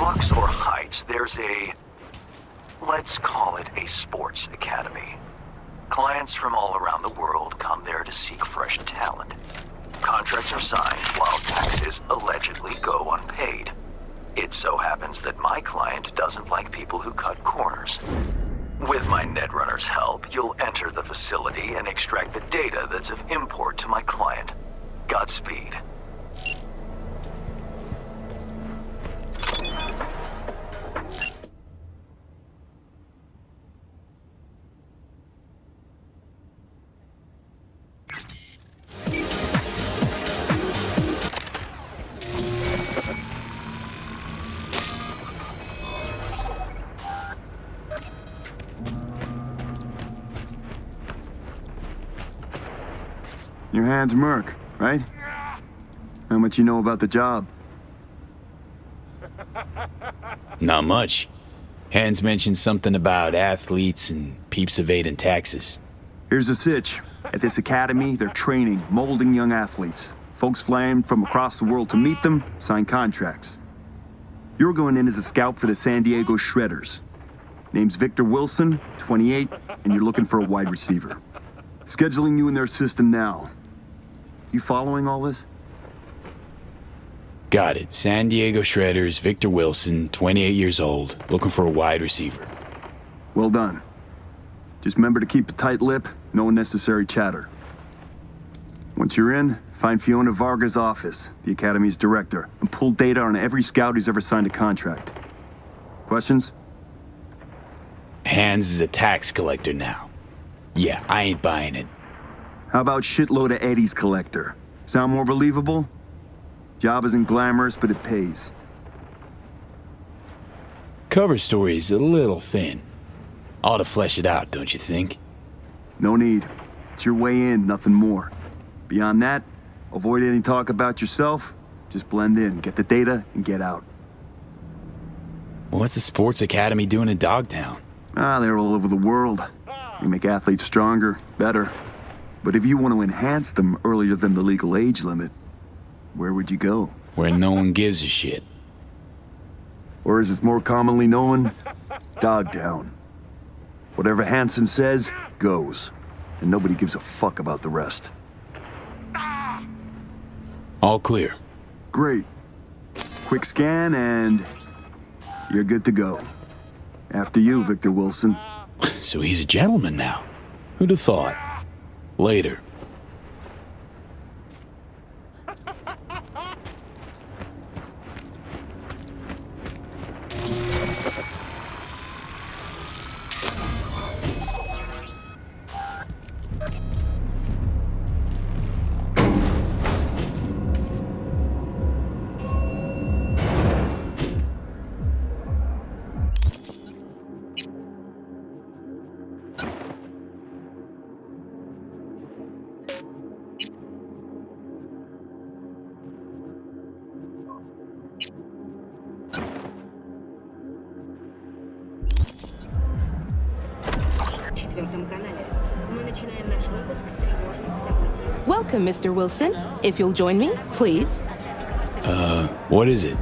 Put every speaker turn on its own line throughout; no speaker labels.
blocks or heights, there's a, let's call it a sports academy. Clients from all around the world come there to seek fresh talent. Contracts are signed while taxes allegedly go unpaid. It so happens that my client doesn't like people who cut corners. With my Netrunner's help, you'll enter the facility and extract the data that's of import to my client. Godspeed.
Your hand's Merc, right? How much you know about the job?
Not much. Hans mentioned something about athletes and peeps evading taxes.
Here's the sitch. At this academy, they're training, molding young athletes. Folks flying from across the world to meet them, sign contracts. You're going in as a scout for the San Diego Shredders. Name's Victor Wilson, 28, and you're looking for a wide receiver. Scheduling you in their system now. You following all this?
Got it. San Diego Shredders, Victor Wilson, 28 years old, looking for a wide receiver.
Well done. Just remember to keep a tight lip, no unnecessary chatter. Once you're in, find Fiona Varga's office, the Academy's director, and pull data on every scout who's ever signed a contract. Questions?
Hans is a tax collector now. Yeah, I ain't buying it.
How about shitload of Eddie's collector? Sound more believable? Job isn't glamorous, but it pays.
Cover story's a little thin. Ought to flesh it out, don't you think?
No need. It's your way in, nothing more. Beyond that, avoid any talk about yourself. Just blend in, get the data, and get out.
What's the sports academy doing in Dogtown?
They're all over the world. They make athletes stronger, better. But if you want to enhance them earlier than the legal age limit, where would you go?
Where no one gives a shit.
Or as it's more commonly known, Dogtown. Whatever Hansen says, goes. And nobody gives a fuck about the rest.
All clear.
Great. Quick scan and you're good to go. After you, Victor Wilson.
So he's a gentleman now. Who'd have thought? Later.
Welcome, Mr. Wilson. If you'll join me, please.
What is it?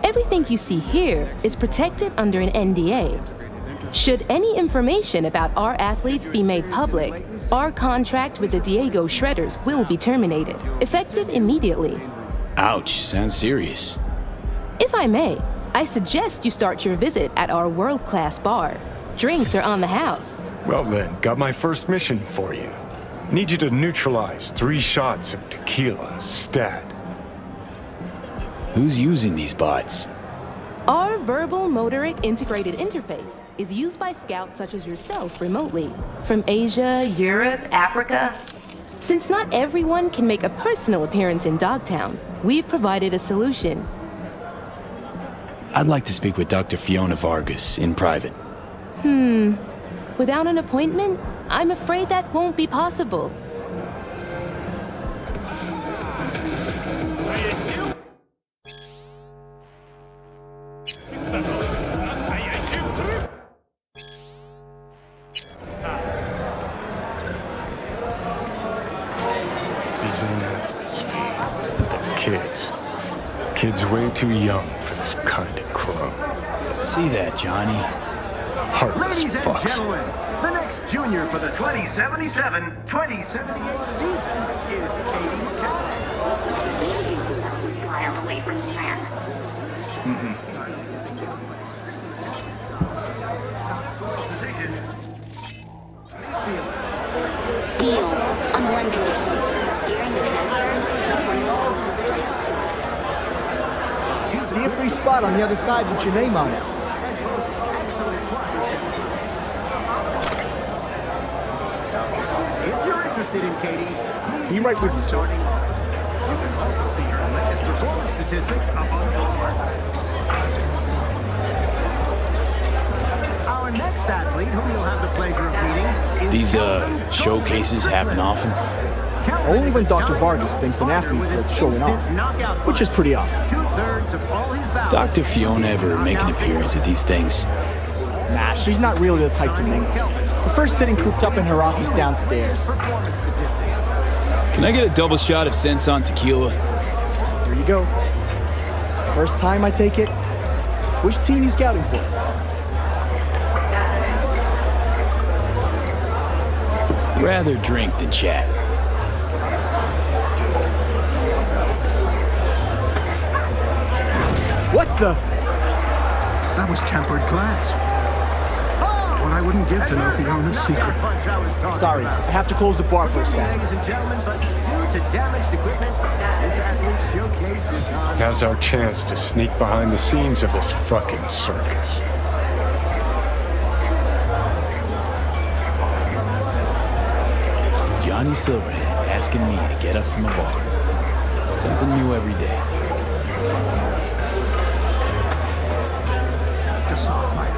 Everything you see here is protected under an NDA. Should any information about our athletes be made public, our contract with the Diego Shredders will be terminated, effective immediately.
Ouch, sounds serious.
If I may, I suggest you start your visit at our world-class bar. Drinks are on the house.
Well then, got my first mission for you. Need you to neutralize 3 shots of tequila, stat.
Who's using these bots?
Our verbal motoric integrated interface is used by scouts such as yourself remotely, from Asia, Europe, Africa. Since not everyone can make a personal appearance in Dogtown, we've provided a solution.
I'd like to speak with Dr. Fiona Vargas in private.
Without an appointment, I'm afraid that won't be possible.
These young athletes, they're kids. Kids way too young for this kind of crumb.
See that, Johnny?
Heartless
Ladies and
fucks.
gentlemen, the next junior for the 2077-2078 season is Katie McCann.
Miles away from the land. Deal on one condition. During the transfer, the plan will
See a free spot on the other side with your name on it.
If you're interested in Katie, please
Be right with you, sir.
starting off. You can also see her latest performance statistics up on the board. Our next athlete, whom you'll have the pleasure of meeting, is
These
Kelvin
showcases happen often.
Kelvin
Only
is
when
a
Dr.
dynamic
Vargas thinks an
fighter
athlete
with an
is showing
instant
off,
knockout
which is
punch.
pretty often.
2/3 of all his bouts.
Dr. Fiona ever make an appearance at these things?
Nah, she's not really the type to mingle. Prefers sitting cooped up in her office downstairs.
Performance statistics.
Can I get a double shot of sense on tequila?
Here you go. First time I take it. Which team you scouting for?
Rather drink than chat.
What the?
That was tempered glass. What I wouldn't give to know Fiona's secret.
Sorry, I have to close the bar for a
Forgive me,
sec.
ladies and gentlemen, but due to damaged equipment, this athlete showcase is on.
Now's our chance to sneak behind the scenes of this fucking circus.
Johnny Silverhand asking me to get up from a bar. Something new every day.
Just saw a fire.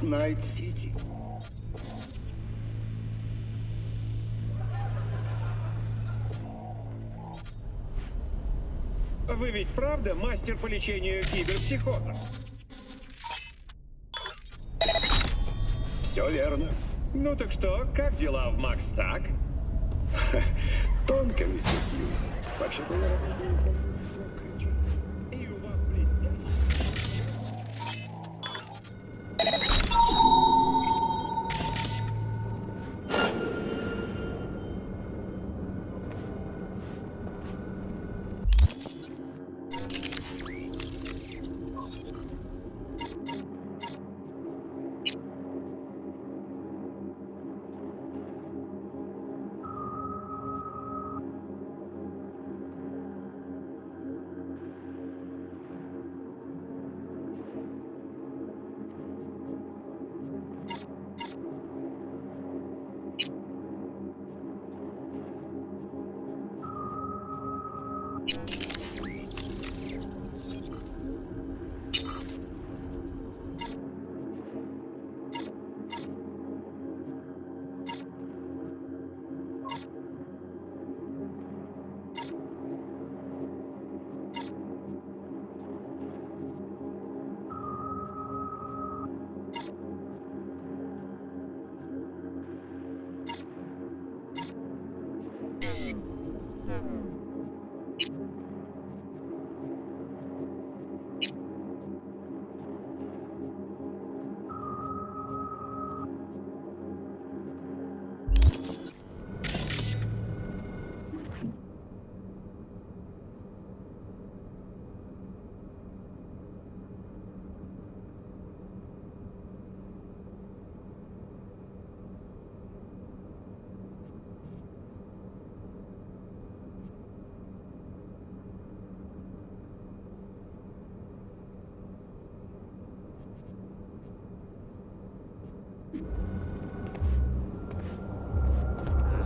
Найт-Сити.
Вы ведь правда мастер по лечению киберпсихоза?
Все верно.
Ну так что, как дела в Макстак?
Тонко высветлю. Вообще-то я работаю в брокере.
И у вас блестяще.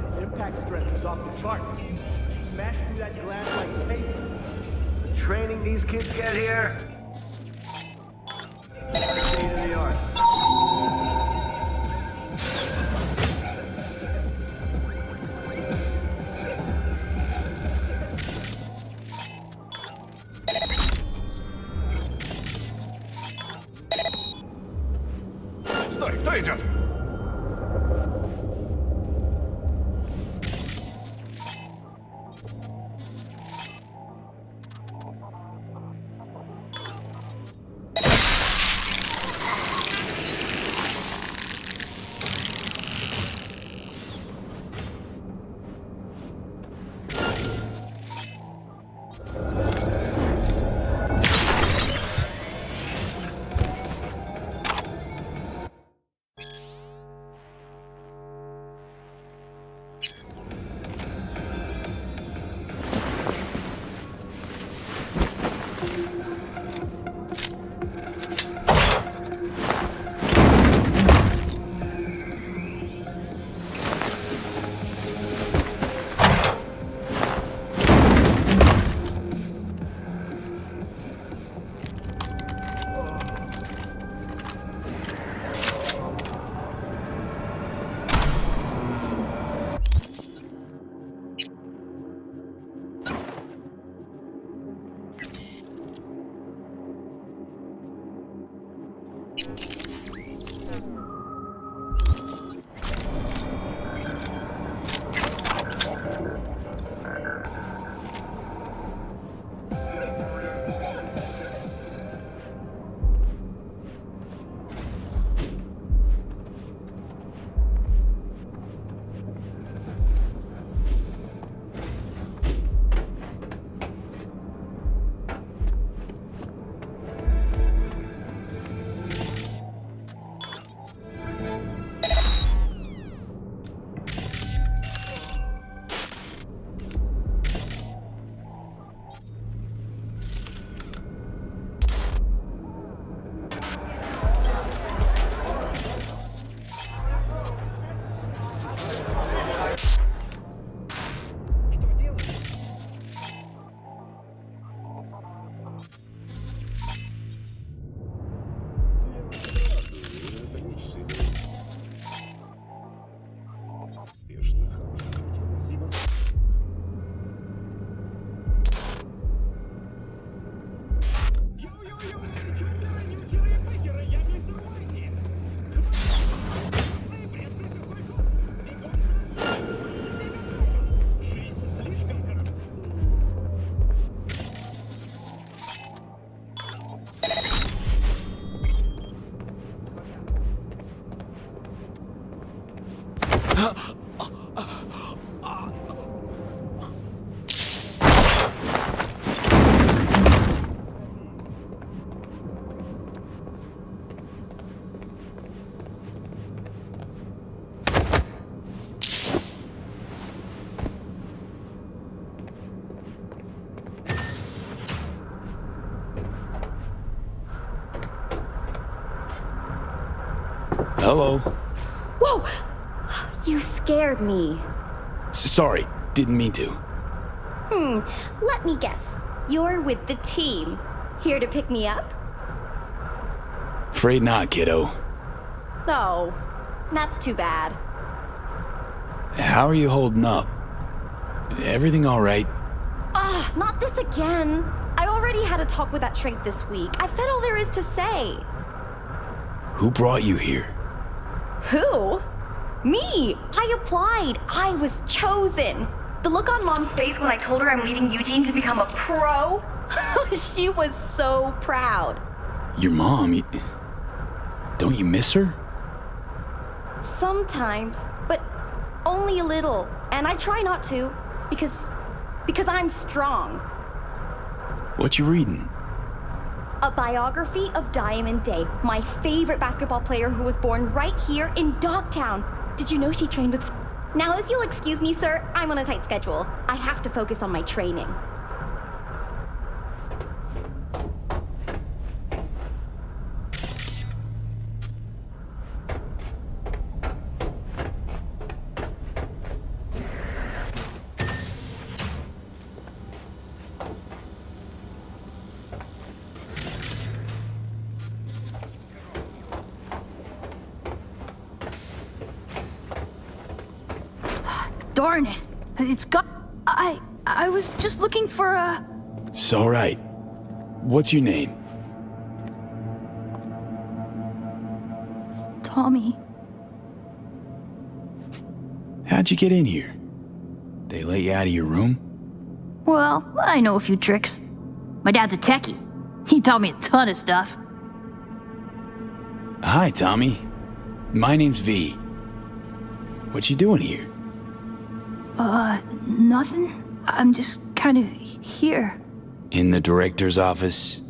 His impact strength is off the charts. Smash through that glass like paper.
The training these kids get here? State of the art.
Стой, кто идет?
Hello.
Whoa! You scared me.
Sorry, didn't mean to.
Let me guess. You're with the team. Here to pick me up?
Afraid not, kiddo.
Oh, that's too bad.
How are you holding up? Everything all right?
Not this again. I already had a talk with that shrink this week. I've said all there is to say.
Who brought you here?
Who? Me! I applied. I was chosen. The look on Mom's face when I told her I'm leaving Eugene to become a pro? She was so proud.
Your mom? Don't you miss her?
Sometimes, but only a little. And I try not to, because I'm strong.
What you reading?
A biography of Diamond Day, my favorite basketball player who was born right here in Dogtown. Did you know she trained with... Now, if you'll excuse me, sir, I'm on a tight schedule. I have to focus on my training.
Darn it. It's got... I was just looking for a...
It's all right. What's your name?
Tommy.
How'd you get in here? They let you out of your room?
Well, I know a few tricks. My dad's a techie. He taught me a ton of stuff.
Hi, Tommy. My name's V. What you doing here?
Nothing. I'm just kind of here.
In the director's office?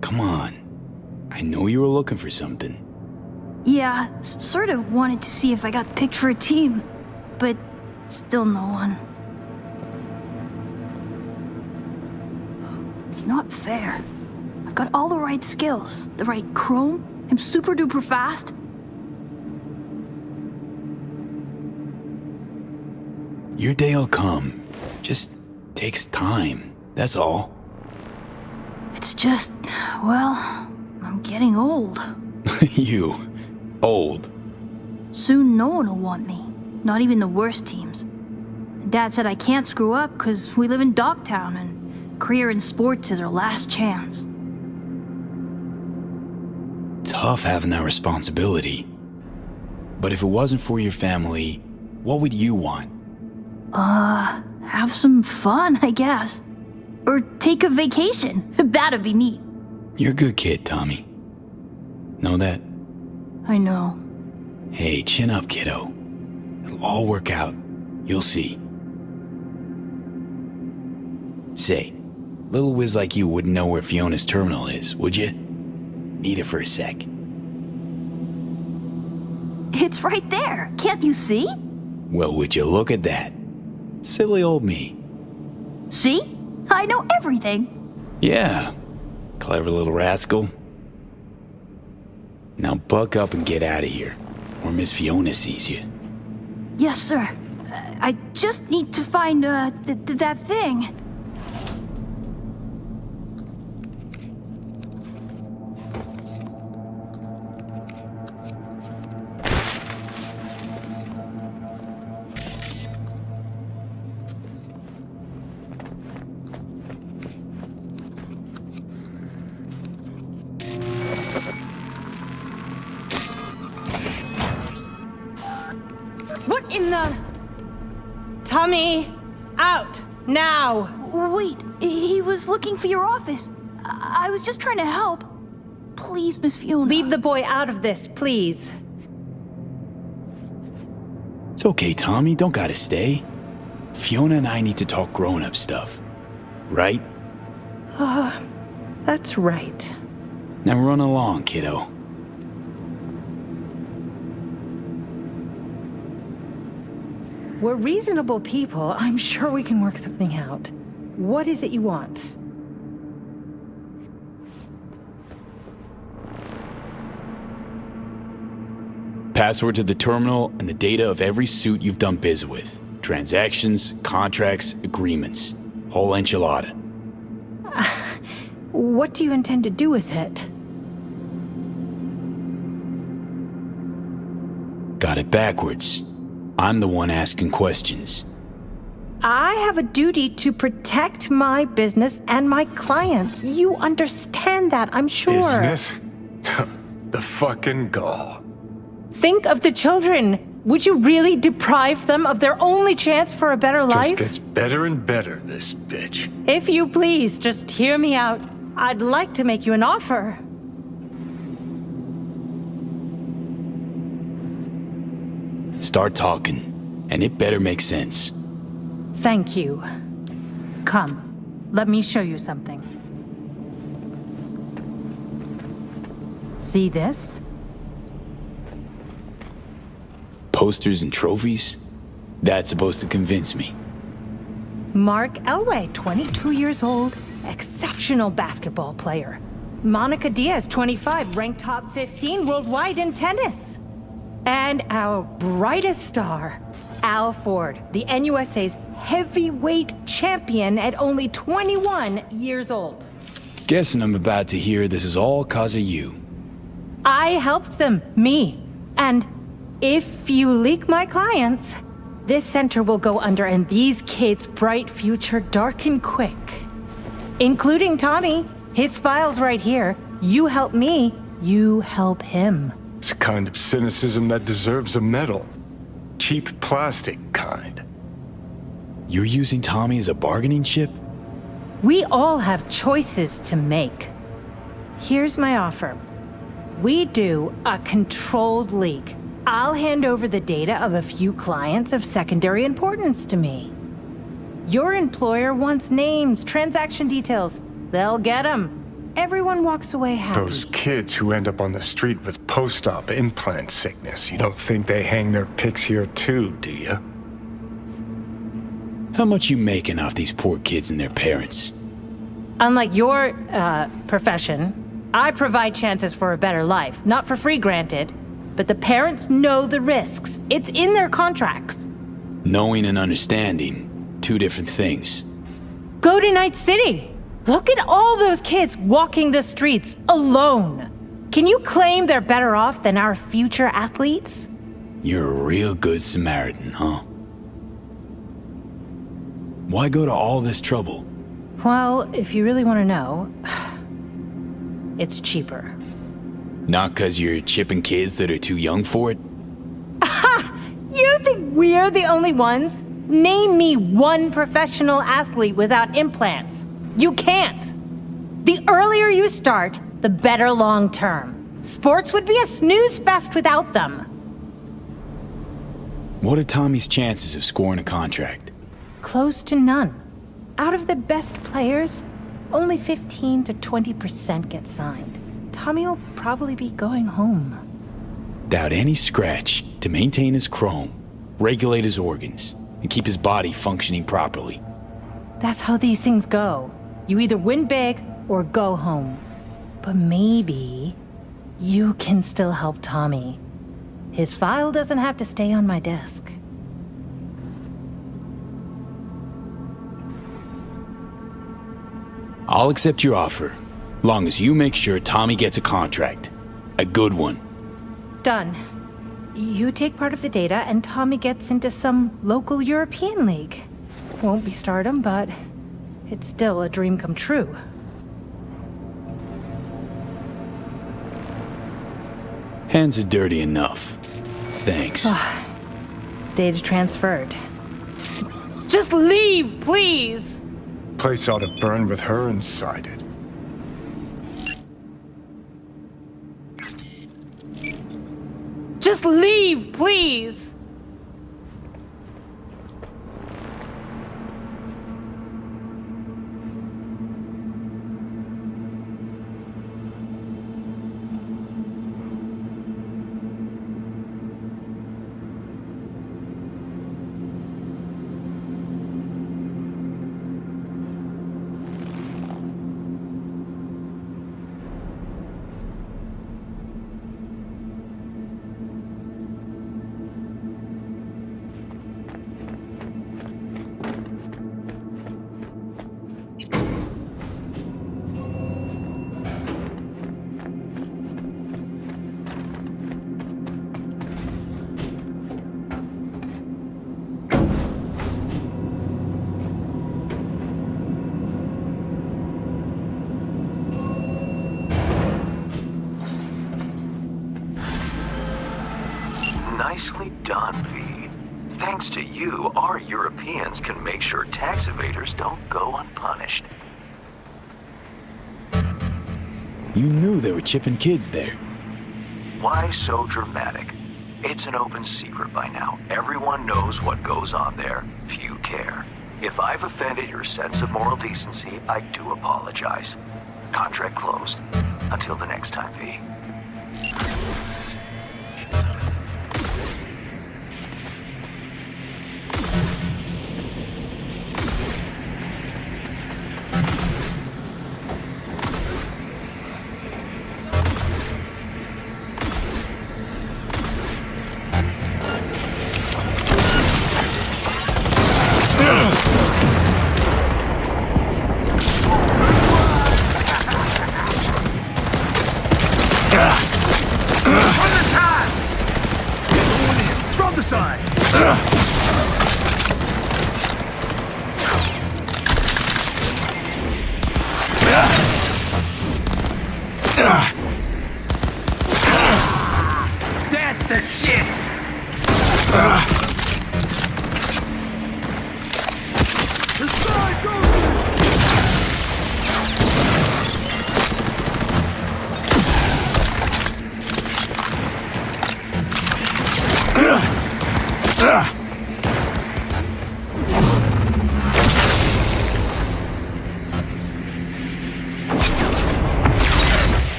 Come on. I know you were looking for something.
Yeah, sort of wanted to see if I got picked for a team, but still no one. It's not fair. I've got all the right skills, the right chrome, I'm super duper fast.
Your day'll come. Just takes time, that's all.
It's just, well, I'm getting old.
You, old.
Soon no one will want me, not even the worst teams. Dad said I can't screw up because we live in Dogtown and career in sports is our last chance.
Tough having that responsibility. But if it wasn't for your family, what would you want?
Have some fun, I guess. Or take a vacation. That'd be neat.
You're a good kid, Tommy. Know that?
I know.
Hey, chin up, kiddo. It'll all work out. You'll see. Say, little whiz like you wouldn't know where Fiona's terminal is, would you? Need it for a sec.
It's right there. Can't you see?
Well, would you look at that? Silly old me.
See? I know everything.
Yeah. Clever little rascal. Now buck up and get out of here, or Miss Fiona sees you.
Yes, sir. I just need to find, that thing.
What in the... Tommy, out, now!
Wait, he was looking for your office. I was just trying to help. Please, Miss Fiona.
Leave the boy out of this, please.
It's okay, Tommy, don't gotta stay. Fiona and I need to talk grown-up stuff. Right?
That's right.
Now run along, kiddo.
We're reasonable people. I'm sure we can work something out. What is it you want?
Password to the terminal and the data of every suit you've done biz with. Transactions, contracts, agreements. Whole enchilada.
What do you intend to do with it?
Got it backwards. I'm the one asking questions.
I have a duty to protect my business and my clients. You understand that, I'm sure.
Business? The fucking gall.
Think of the children. Would you really deprive them of their only chance for a better life?
Just gets better and better, this bitch.
If you please, just hear me out. I'd like to make you an offer.
Start talking, and it better make sense.
Thank you. Come, let me show you something. See this?
Posters and trophies? That's supposed to convince me.
Mark Elway, 22 years old, exceptional basketball player. Monica Diaz, 25, ranked top 15 worldwide in tennis. And our brightest star, Al Ford, the NUSA's heavyweight champion at only 21 years old.
Guessing I'm about to hear this is all 'cause of you.
I helped them, me. And if you leak my clients, this center will go under and these kids' bright future darken quick. Including Tommy. His file's right here. You help me, you help him.
It's a kind of cynicism that deserves a medal. Cheap plastic kind.
You're using Tommy as a bargaining chip?
We all have choices to make. Here's my offer. We do a controlled leak. I'll hand over the data of a few clients of secondary importance to me. Your employer wants names, transaction details. They'll get them. Everyone walks away happy.
Those kids who end up on the street with post-op implant sickness, you don't think they hang their pics here too, do you?
How much you making off these poor kids and their parents?
Unlike your, profession, I provide chances for a better life. Not for free, granted. But the parents know the risks. It's in their contracts.
Knowing and understanding, two different things.
Go to Найт-Сити. Look at all those kids walking the streets alone. Can you claim they're better off than our future athletes?
You're a real good Samaritan, huh? Why go to all this trouble?
Well, if you really want to know, it's cheaper.
Not 'cause you're chipping kids that are too young for it?
Aha! You think we're the only ones? Name me one professional athlete without implants. You can't. The earlier you start, the better long term. Sports would be a snooze fest without them.
What are Tommy's chances of scoring a contract?
Close to none. Out of the best players, only 15 to 20% get signed. Tommy will probably be going home.
Without any scratch to maintain his chrome, regulate his organs, and keep his body functioning properly.
That's how these things go. You either win big or go home. But maybe you can still help Tommy. His file doesn't have to stay on my desk.
I'll accept your offer, long as you make sure Tommy gets a contract. A good one.
Done. You take part of the data and Tommy gets into some local European league. Won't be stardom, but it's still a dream come true.
Hands are dirty enough. Thanks.
Data transferred. Just leave, please!
Place ought to burn with her inside it.
Just leave, please!
done, V. Thanks to you, our Europeans can make sure tax evaders don't go unpunished.
You knew they were chipping kids there.
Why so dramatic? It's an open secret by now. Everyone knows what goes on there. Few care. If I've offended your sense of moral decency, I do apologize. Contract closed. Until the next time, V.
That's the shit! The side's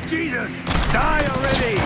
Jesus! Die already!